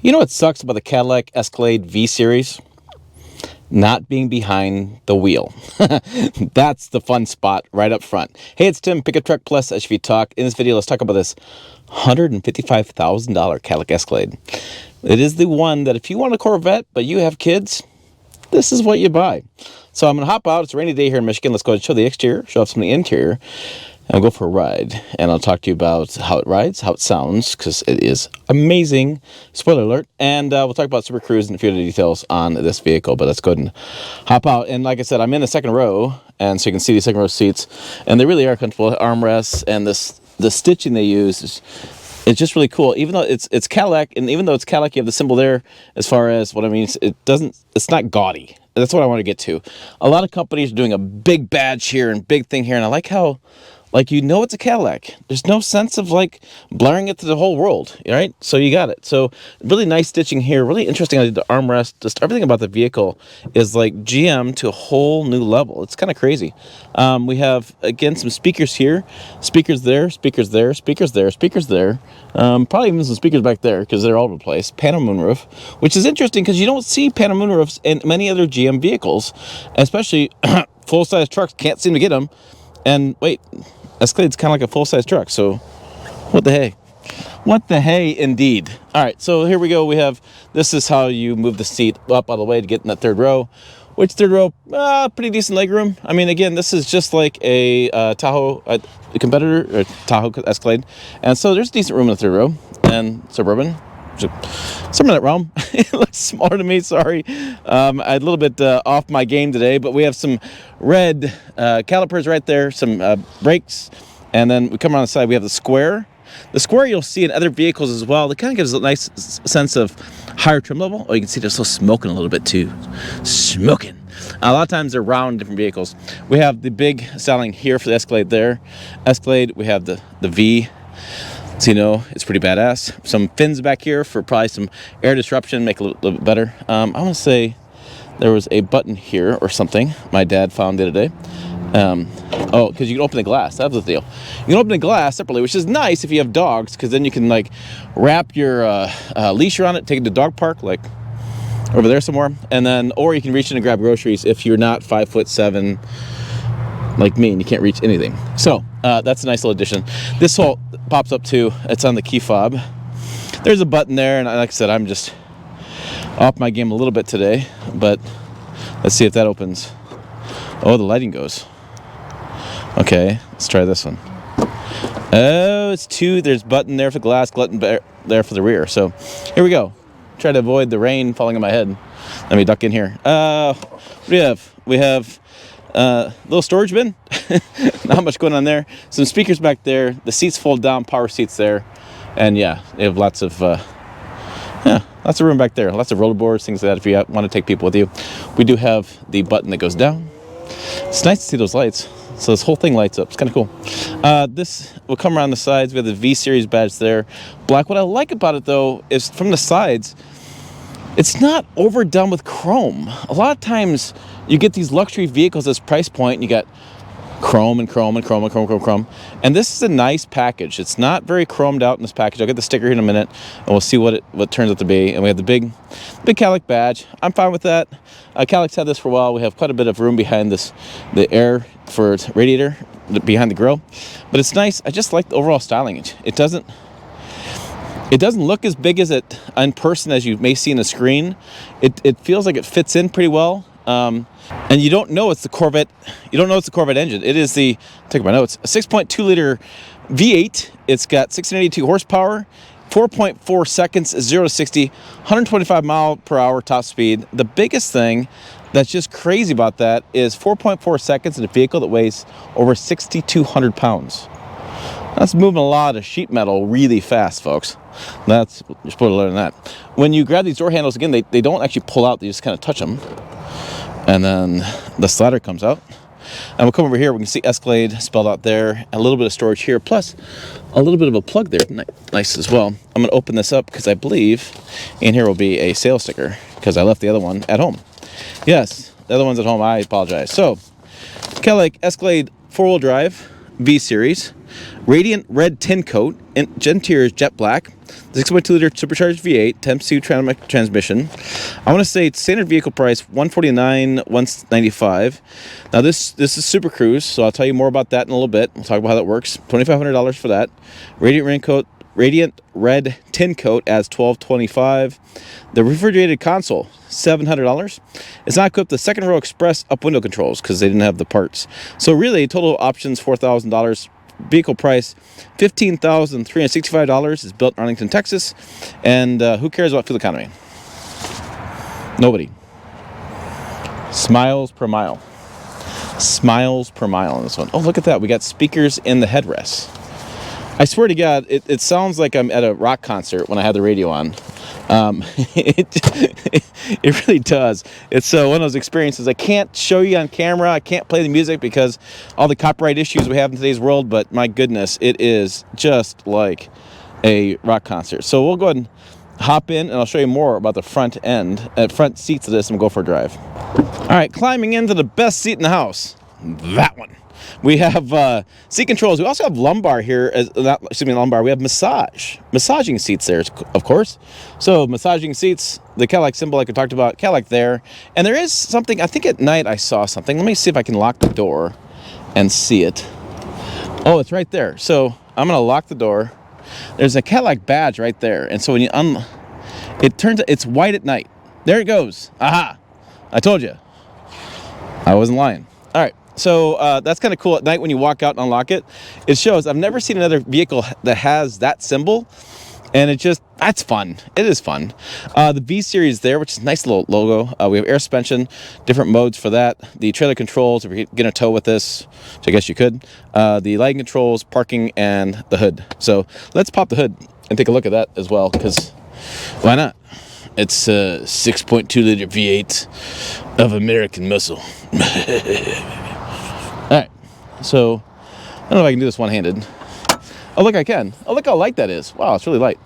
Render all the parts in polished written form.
You know what sucks about the Cadillac Escalade V Series? Not being behind the wheel. That's the fun spot right up front. Hey, it's Tim, Pickup Truck Plus SUV Talk. In this video, let's talk about this $155,000 Cadillac Escalade. It is the one that if you want a Corvette, but you have kids, this is what you buy. So I'm going to hop out. It's a rainy day here in Michigan. Let's go ahead and show the exterior, show off some of the interior, and I'll go for a ride. And I'll talk to you about how it rides, how it sounds, because it is amazing. Spoiler alert. And we'll talk about Super Cruise and a few other details on this vehicle. But let's go ahead and hop out. And like I said, I'm in the second row, and so you can see these second row seats. And they really are comfortable. Armrests and the stitching they use is... It's just really cool. Even though it's Cadillac, and even though it's Cadillac, you have the symbol there. As far as what I mean, it's not gaudy. That's what I want to get to. A lot of companies are doing a big badge here and big thing here, and I like how, like, you know, it's a Cadillac. There's no sense of like blaring it to the whole world, right? So you got it. So really nice stitching here. Really interesting. I did the armrest. Just everything about the vehicle is like GM to a whole new level. It's kind of crazy. We have again some speakers here, speakers there, speakers there, speakers there, speakers there. Probably even some speakers back there because they're all over the place. Pano moonroof, which is interesting because you don't see Pano moonroofs in many other GM vehicles, especially full-size trucks. Can't seem to get them. And wait, Escalade's kind of like a full-size truck, so what the hey? What the hey, indeed. All right, so here we go. This is how you move the seat up out of the way to get in that third row. Which third row? Pretty decent leg room. I mean, again, this is just like a Tahoe a competitor, or Tahoe Escalade. And so there's decent room in the third row. And Suburban, somewhere in that realm. It looks smaller to me, sorry. I'm a little bit off my game today, but we have some red calipers right there, some brakes, and then we come around the side, we have the square. The square you'll see in other vehicles as well. It kind of gives a nice sense of higher trim level. Oh, you can see they're still smoking a little bit too. Smoking. A lot of times they're round in different vehicles. We have the big styling here for the Escalade there. Escalade, we have the V. So, you know, it's pretty badass. Some fins back here for probably some air disruption, make it a little bit better. I want to say there was a button here or something my dad found the other day. Oh, because you can open the glass. That was the deal. You can open the glass separately, which is nice if you have dogs, because then you can, like, wrap your leash around it, take it to the dog park, like over there somewhere, and then, or you can reach in and grab groceries if you're not 5'7" like me and you can't reach anything. So that's a nice little addition. This whole pops up too. It's on the key fob. There's a button there, and like I said, I'm just off my game a little bit today, but let's see if that opens. Oh, the lighting goes. Okay, let's try this one. Oh, it's two. There's button there for glass, button there for the rear. So here we go. Try to avoid the rain falling on my head. Let me duck in here. What do we have? We have a little storage bin. Not much going on there. Some speakers back there. The seats fold down, power seats there. And yeah, they have lots of room back there. Lots of rollerboards, things like that if you want to take people with you. We do have the button that goes down. It's nice to see those lights. So this whole thing lights up. It's kind of cool. This will come around the sides. We have the V Series badge there. Black. What I like about it, though, is from the sides, it's not overdone with chrome. A lot of times you get these luxury vehicles at this price point, and you got chrome and chrome and chrome and chrome and chrome. And this is a nice package. It's not very chromed out in this package. I'll get the sticker here in a minute, and we'll see what it turns out to be. And we have the big Cadillac badge. I'm fine with that. Cadillac's had this for a while. We have quite a bit of room behind the air for its radiator behind the grill. But it's nice. I just like the overall styling. It doesn't look as big as it in person as you may see in the screen. It feels like it fits in pretty well. And you don't know it's the Corvette. You don't know it's the Corvette engine. It is take my notes, a 6.2 liter V8. It's got 682 horsepower, 4.4 seconds, 0 to 60, 125 mile per hour top speed. The biggest thing that's just crazy about that is 4.4 seconds in a vehicle that weighs over 6,200 pounds. That's moving a lot of sheet metal really fast, folks. You're supposed to learn that. When you grab these door handles, again, they don't actually pull out. They just kind of touch them. And then the slider comes out. And we'll come over here. We can see Escalade spelled out there. A little bit of storage here, plus a little bit of a plug there. Nice as well. I'm going to open this up because I believe in here will be a sales sticker because I left the other one at home. Yes, the other one's at home. I apologize. So, Cadillac Escalade 4-wheel drive V Series. Radiant red tin coat. Interior is jet black. 6.2 liter supercharged V8, 10-speed transmission. I want to say it's standard vehicle price $149,195. Now this is Super Cruise, so I'll tell you more about that in a little bit. We'll talk about how that works. $2,500 for that. Radiant red tin coat adds $1,225. The refrigerated console, $700. It's not equipped with second row express up window controls because they didn't have the parts. So really, total options $4,000. Vehicle price $15,365. It's built in Arlington, Texas. And who cares about fuel economy? Nobody. Smiles per mile. Smiles per mile on this one. Oh, look at that. We got speakers in the headrests. I swear to God, it sounds like I'm at a rock concert when I have the radio on. It really does. It's one of those experiences I can't show you on camera. I can't play the music because all the copyright issues we have in today's world, but my goodness, it is just like a rock concert. So we'll go ahead and hop in, and I'll show you more about the front seats of this, and we'll go for a drive. All right, climbing into the best seat in the house, that one. We have seat controls. We also have lumbar here. Lumbar. We have massaging seats there, of course. So massaging seats, the Cadillac symbol like we talked about, Cadillac there. And there is something, I think at night I saw something. Let me see if I can lock the door and see it. Oh, it's right there. So I'm going to lock the door. There's a Cadillac badge right there. And so when you it turns out it's white at night. There it goes. Aha. I told you. I wasn't lying. All right. So that's kind of cool at night when you walk out and unlock it. It shows, I've never seen another vehicle that has that symbol. And that's fun. It is fun. The V Series there, which is a nice little logo. We have air suspension, different modes for that. The trailer controls, if you're going to tow with this, which I guess you could. The lighting controls, parking, and the hood. So let's pop the hood and take a look at that as well, because why not? It's a 6.2 liter V8 of American muscle. All right, so I don't know if I can do this one-handed. Oh, look, I can. Oh, look how light that is. Wow, it's really light.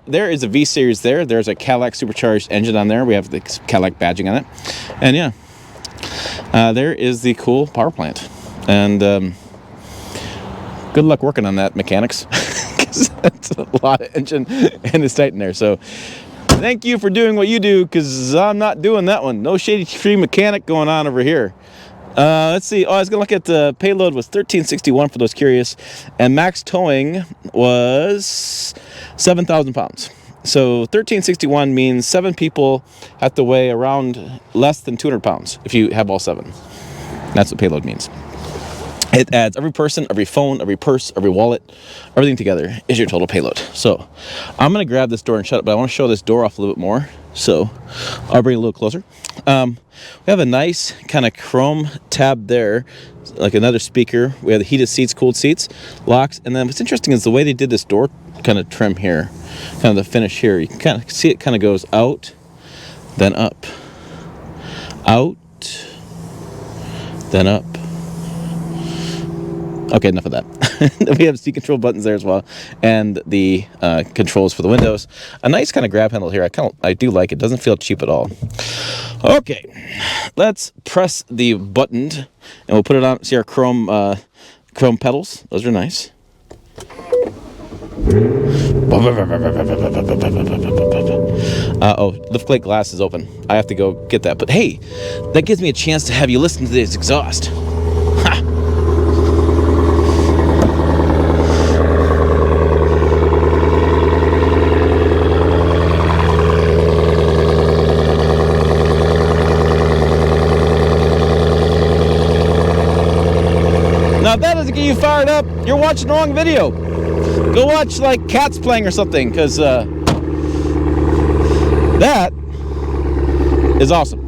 There is a V Series there. There's a Cadillac supercharged engine on there. We have the Cadillac badging on it. And yeah, there is the cool power plant. And good luck working on that, mechanics, because that's a lot of engine and it's tight in there. So thank you for doing what you do, because I'm not doing that one. No shady tree mechanic going on over here. Let's see. Oh, I was going to look at the payload was 1361 for those curious. And max towing was 7,000 pounds. So 1361 means 7 people have to weigh around less than 200 pounds if you have all 7. That's what payload means. It adds every person, every phone, every purse, every wallet, everything together is your total payload. So I'm going to grab this door and shut it, but I want to show this door off a little bit more. So I'll bring it a little closer. We have a nice kind of chrome tab there, like another speaker. We have the heated seats, cooled seats, locks. And then what's interesting is the way they did this door kind of trim here, kind of the finish here. You can kind of see it kind of goes out, then up, out, then up. Okay, enough of that. We have seat control buttons there as well, and the controls for the windows. A nice kind of grab handle here. I do like it. Doesn't feel cheap at all. Okay, let's press the button, and we'll put it on. See our chrome pedals. Those are nice. Lift plate glass is open. I have to go get that. But hey, that gives me a chance to have you listen to this exhaust. Ha! Now, if that doesn't get you fired up, you're watching the wrong video. Go watch, like, cats playing or something, because that is awesome.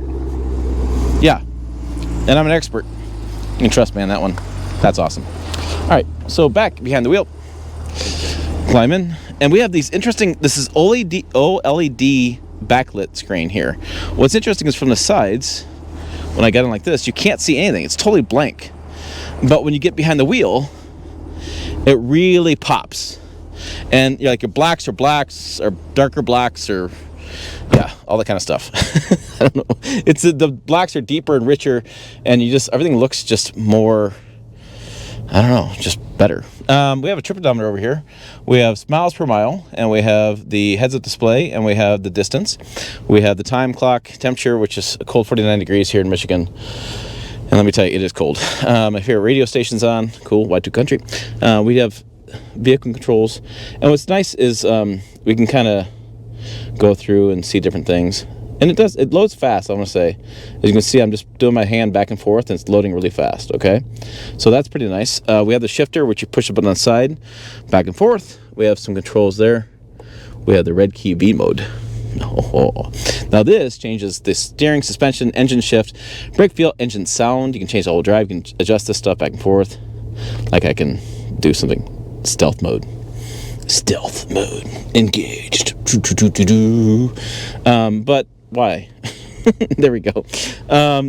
Yeah, and I'm an expert. You can trust me on that one. That's awesome. All right, so back behind the wheel. Climb in, and we have these interesting, this is OLED backlit screen here. What's interesting is from the sides, when I get in like this, you can't see anything. It's totally blank. But when you get behind the wheel, it really pops. And you're like, your blacks are blacks, or darker blacks, or yeah, all that kind of stuff. I don't know. It's the blacks are deeper and richer, and everything looks just more, I don't know, just better. We have a trip odometer over here. We have miles per mile, and we have the heads-up display, and we have the distance. We have the time clock, temperature, which is a cold 49 degrees here in Michigan. And let me tell you, it is cold. My favorite radio station's on. Cool, Y2 Country. We have vehicle controls. And what's nice is we can kind of go through and see different things. And it loads fast, I want to say. As you can see, I'm just doing my hand back and forth, and it's loading really fast, okay? So that's pretty nice. We have the shifter, which you push the button on the side, back and forth. We have some controls there. We have the red key V mode. Oh. Now this changes the steering, suspension, engine shift, brake feel, engine sound. You can change the whole drive. You can adjust this stuff back and forth. Like I can do something stealth mode. Stealth mode. Engaged. But why? There we go.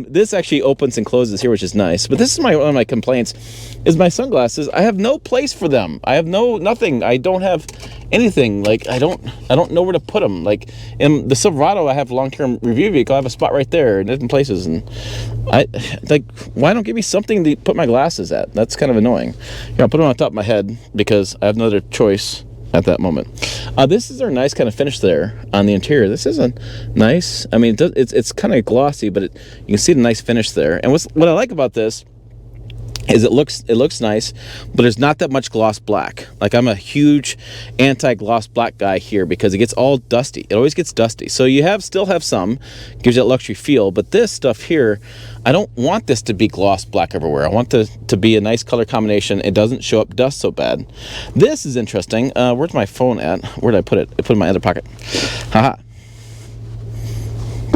This actually opens and closes here, which is nice. But this is one of my complaints, is my sunglasses. I have no place for them. I have nothing. I don't have anything. Like I don't know where to put them. Like in the Silverado, I have a long-term review vehicle. I have a spot right there in different places, and why don't give me something to put my glasses at? That's kind of annoying. I'll put them on top of my head because I have no other choice at that moment. This is a nice kind of finish there on the interior. This is a nice, I mean, it's kind of glossy, but you can see the nice finish there. And what I like about this is it looks nice, but there's not that much gloss black. Like I'm a huge anti-gloss black guy here because it gets all dusty. It always gets dusty. So you still have some, gives you that luxury feel, but this stuff here, I don't want this to be gloss black everywhere. I want to be a nice color combination. It doesn't show up dust so bad. This is interesting. Where's my phone at? Where did I put it? I put it in my other pocket. Haha.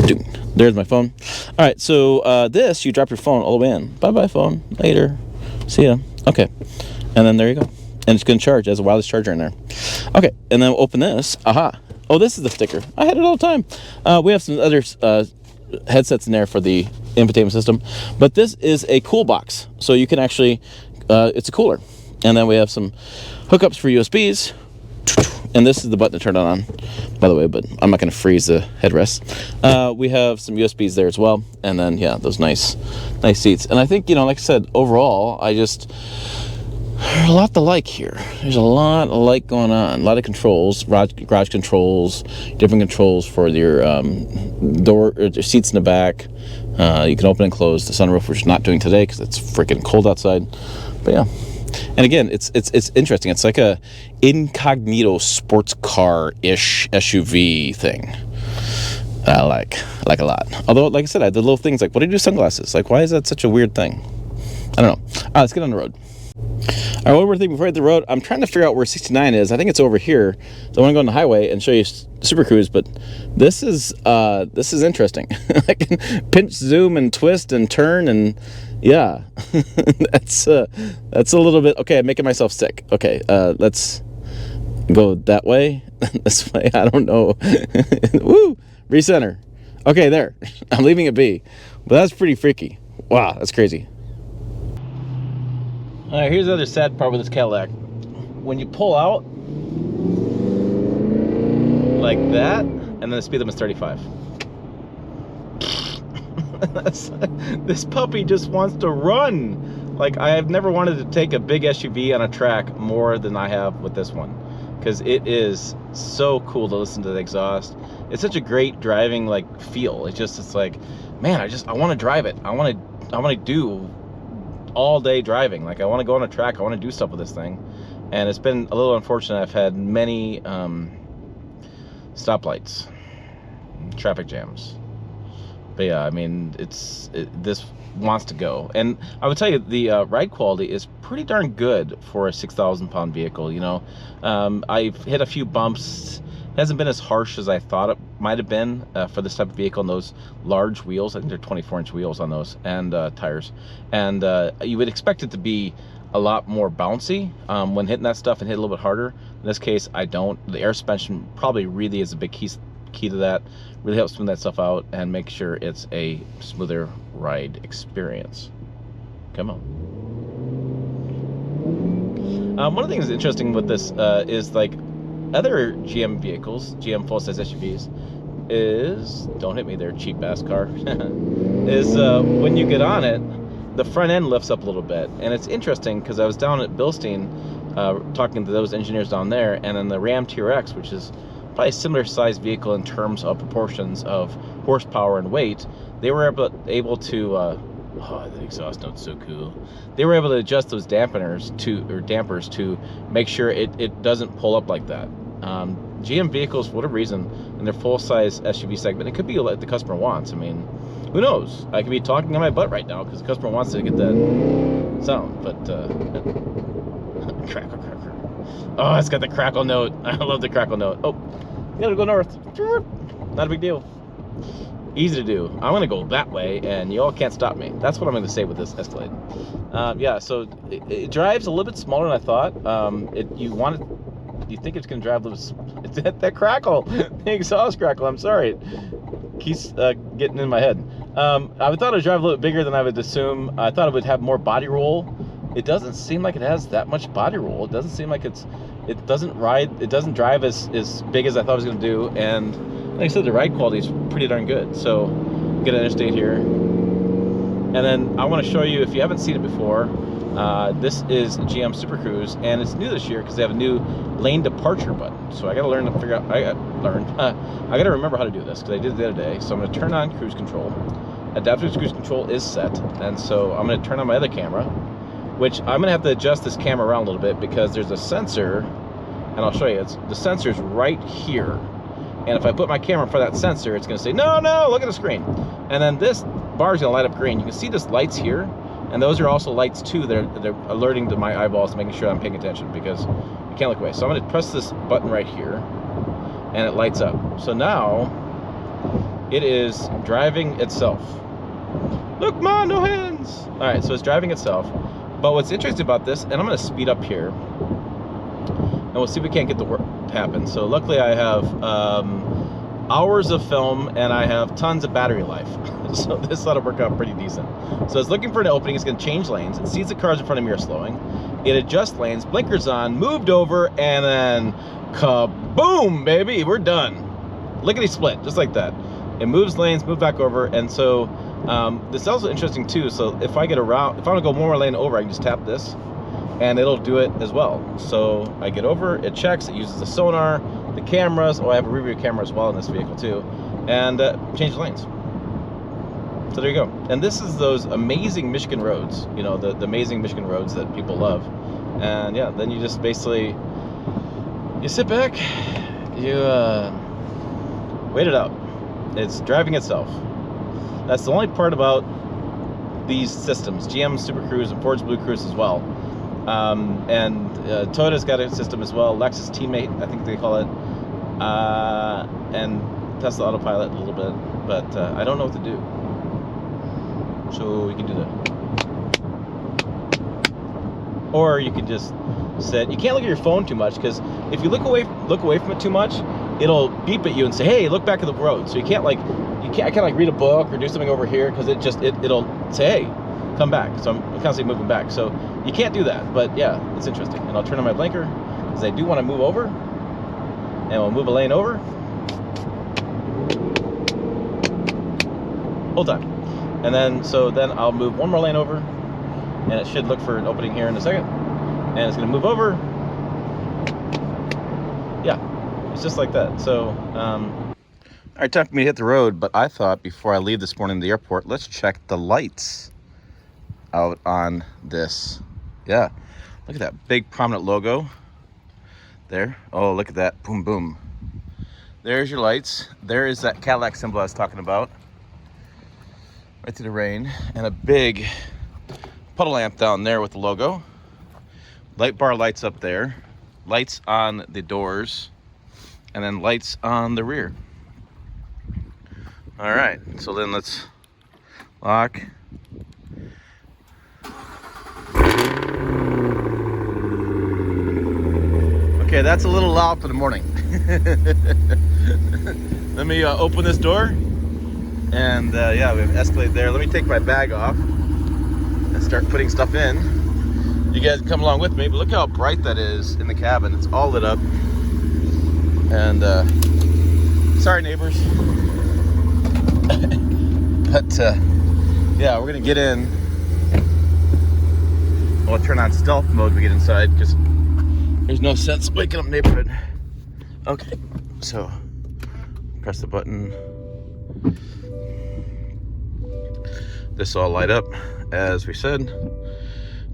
Dude. There's my phone. All right, so you drop your phone all the way in. Bye-bye, phone. Later. See ya. Okay. And then there you go. And it's going to charge. It has a wireless charger in there. Okay, and then we'll open this. Aha. Oh, this is the sticker. I had it all the time. We have some other headsets in there for the infotainment system. But this is a cool box. So you can actually, it's a cooler. And then we have some hookups for USBs. And this is the button to turn it on, by the way, but I'm not going to freeze the headrest. We have some USBs there as well. And then, yeah, those nice seats. And I think, like I said, overall, there's a lot to like here. There's a lot of like going on. A lot of controls, garage controls, different controls for your door, or seats in the back. You can open and close the sunroof, which we're not doing today because it's freaking cold outside. But yeah. And again, it's interesting. It's like a incognito sports car-ish SUV thing. I like a lot. Although, like I said, I did little things like, what do you do with sunglasses? Like, why is that such a weird thing? I don't know. Let's get on the road. All right, one more thing before I hit the road. I'm trying to figure out where 69 is. I think it's over here. So I want to go on the highway and show you Super Cruise, but this is interesting. I can pinch, zoom, and twist and turn, and yeah, that's a little bit. Okay, I'm making myself sick. Okay, let's go that way, this way. I don't know. Woo, recenter. Okay, there. I'm leaving it be, but that's pretty freaky. Wow, that's crazy. All right, here's the other sad part with this Cadillac. When you pull out like that, and then the speed limit is 35. This puppy just wants to run. Like, I have never wanted to take a big SUV on a track more than I have with this one, because it is so cool to listen to the exhaust. It's such a great driving feel. It's like, man, I want to drive it. I want to do all day driving. Like, I want to go on a track. I want to do stuff with this thing. And it's been a little unfortunate. I've had many stoplights, traffic jams. But yeah, I mean, this wants to go. And I would tell you, the ride quality is pretty darn good for a 6,000 pound vehicle. I've hit a few bumps. It hasn't been as harsh as I thought it might have been for this type of vehicle, and those large wheels. I think they're 24-inch wheels on those, and tires. And you would expect it to be a lot more bouncy when hitting that stuff and hit a little bit harder. In this case, I don't. The air suspension probably really is a big key to that. Really helps smooth that stuff out and make sure it's a smoother ride experience. Come on. One of the things that's interesting with this is other GM vehicles, GM full-size SUVs, is, don't hit me there, cheap ass car, is when you get on it, the front end lifts up a little bit. And it's interesting because I was down at Bilstein talking to those engineers down there, and then the Ram TRX, which is probably a similar sized vehicle in terms of proportions of horsepower and weight, they were able to oh, the exhaust note's so cool. They were able to adjust those dampers to make sure it doesn't pull up like that. GM vehicles, for whatever reason, in their full-size SUV segment, it could be like the customer wants. I mean, who knows? I could be talking on my butt right now because the customer wants to get that sound. But crackle. Oh, it's got the crackle note. I love the crackle note. Oh, you gotta go north. Not a big deal. Easy to do. I'm gonna go that way, and you all can't stop me. That's what I'm gonna say with this Escalade. Yeah, so it drives a little bit smaller than I thought. You think it's gonna drive a little? It's that crackle, the exhaust crackle. I'm sorry, it keeps getting in my head. I thought it would drive a little bit bigger than I would assume. I thought it would have more body roll. It doesn't seem like it has that much body roll. It doesn't seem like it doesn't drive as big as I thought it was gonna do. And like I said, the ride quality is pretty darn good. So get an interstate here, and then I want to show you, if you haven't seen it before, this is GM Super Cruise, and it's new this year because they have a new lane departure button. So I got to learn to figure out. I got to remember how to do this because I did it the other day. So I'm going to turn on cruise control. Adaptive cruise control is set, and so I'm going to turn on my other camera, which I'm going to have to adjust this camera around a little bit because there's a sensor, and I'll show you. The sensor's right here. And if I put my camera in front of that sensor, it's going to say, no, look at the screen. And then this bar is going to light up green. You can see this lights here, and those are also lights too. They're alerting to my eyeballs, making sure I'm paying attention because you can't look away. So I'm going to press this button right here, and it lights up. So now it is driving itself. Look, Ma, no hands. All right, so it's driving itself. But what's interesting about this, and I'm going to speed up here, and we'll see if we can't get the work to happen. So luckily I have hours of film, and I have tons of battery life. So this ought to work out pretty decent. So it's looking for an opening. It's going to change lanes. It sees the cars in front of me are slowing. It adjusts lanes, blinkers on, moved over, and then kaboom, baby, we're done. Lickety split, just like that. It moves lanes, move back over, and so this is also interesting too. So if I get around, if I want to go one more lane over, I can just tap this, and it'll do it as well. So I get over, it checks, it uses the sonar, the cameras. Oh, I have a rear view camera as well in this vehicle too, and change lanes. So there you go. And this is those amazing Michigan roads, you know, the amazing Michigan roads that people love. And yeah, then you just basically, you sit back, you wait it out. It's driving itself. That's the only part about these systems, GM Super Cruise and Ford's Blue Cruise as well. And Toyota's got a system as well, Lexus Teammate, I think they call it, and Tesla Autopilot a little bit, but I don't know what to do. So you can do that. Or you can just sit. You can't look at your phone too much, because if you look away from it too much, it'll beep at you and say, hey, look back at the road. So I can't like read a book or do something over here, because it'll say, hey, come back. So I'm constantly moving back. So you can't do that. But yeah, it's interesting. And I'll turn on my blinker because I do want to move over, and we'll move a lane over. Hold on. And then I'll move one more lane over, and it should look for an opening here in a second. And it's going to move over. Yeah, it's just like that. So, all right, time for me to hit the road. But I thought before I leave this morning to the airport, let's check the lights out on this. Yeah, look at that big prominent logo there. Oh, look at that. Boom, boom. There's your lights. There is that Cadillac symbol I was talking about. Right through the rain, and a big puddle lamp down there with the logo. Light bar lights up there, lights on the doors, and then lights on the rear. All right, so then let's lock. Okay, that's a little loud for the morning. Let me open this door. And yeah, we have Escalade there. Let me take my bag off and start putting stuff in. You guys come along with me, but look how bright that is in the cabin. It's all lit up. And sorry, neighbors. But yeah, we're gonna get in I'll turn on stealth mode when we get inside because there's no sense waking up neighborhood. Okay, so press the button. This will all light up as we said.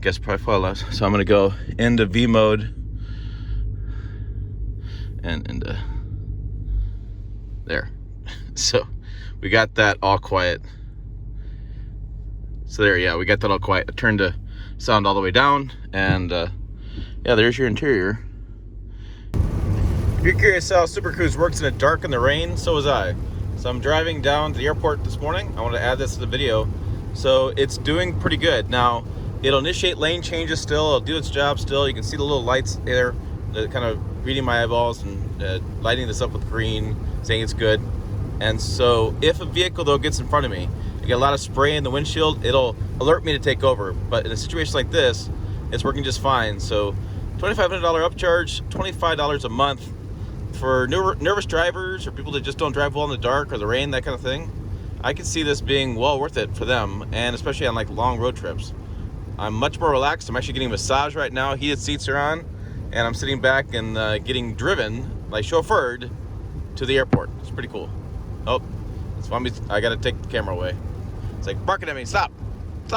Guess probably far less. So I'm gonna go into V mode and into there. So we got that all quiet. So there, yeah, we got that all quiet. I turned the sound all the way down, and yeah, there's your interior. If you're curious how Super Cruise works in the dark and the rain, so was I. So I'm driving down to the airport this morning. I want to add this to the video. So it's doing pretty good. Now, it'll initiate lane changes still. It'll do its job still. You can see the little lights there, kind of reading my eyeballs and lighting this up with green, saying it's good. And so if a vehicle, though, gets in front of me, you get a lot of spray in the windshield, it'll alert me to take over. But in a situation like this, it's working just fine. So $2,500 upcharge, $25 a month. For nervous drivers or people that just don't drive well in the dark or the rain, that kind of thing, I can see this being well worth it for them, and especially on like long road trips. I'm much more relaxed. I'm actually getting a massage right now. Heated seats are on, and I'm sitting back and getting driven, like chauffeured, to the airport. It's pretty cool. Oh, I gotta take the camera away. It's like barking at me. Stop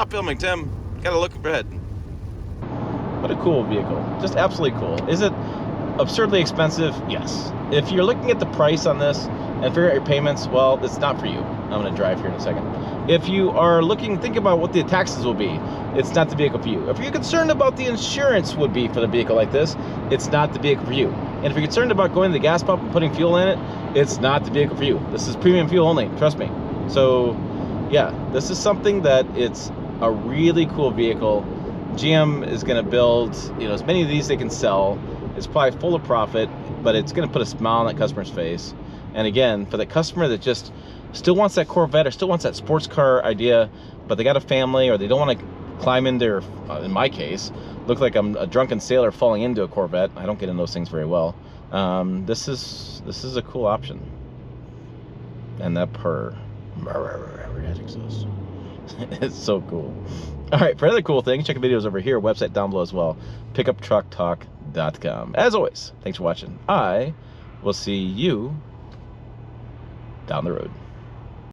filming, Tim. Gotta look ahead. What a cool vehicle. Just absolutely cool. Is it absurdly expensive? Yes. If you're looking at the price on this and figure out your payments, well, it's not for you. I'm going to drive here in a second. If you are looking, think about what the taxes will be. It's not the vehicle for you. If you're concerned about the insurance would be for the vehicle like this, it's not the vehicle for you. And if you're concerned about going to the gas pump and putting fuel in it, it's not the vehicle for you. This is premium fuel only, trust me. So yeah, this is something that it's a really cool vehicle. GM is going to build, as many of these they can sell. It's probably full of profit, but it's going to put a smile on that customer's face. And again, for the customer that just still wants that Corvette or still wants that sports car idea, but they got a family or they don't want to climb into, in my case, look like I'm a drunken sailor falling into a Corvette. I don't get in those things very well. This is a cool option. And that purr, it's so cool. All right, for other cool things, check the videos over here, website down below as well, pickuptrucktalk.com. As always, thanks for watching. I will see you down the road.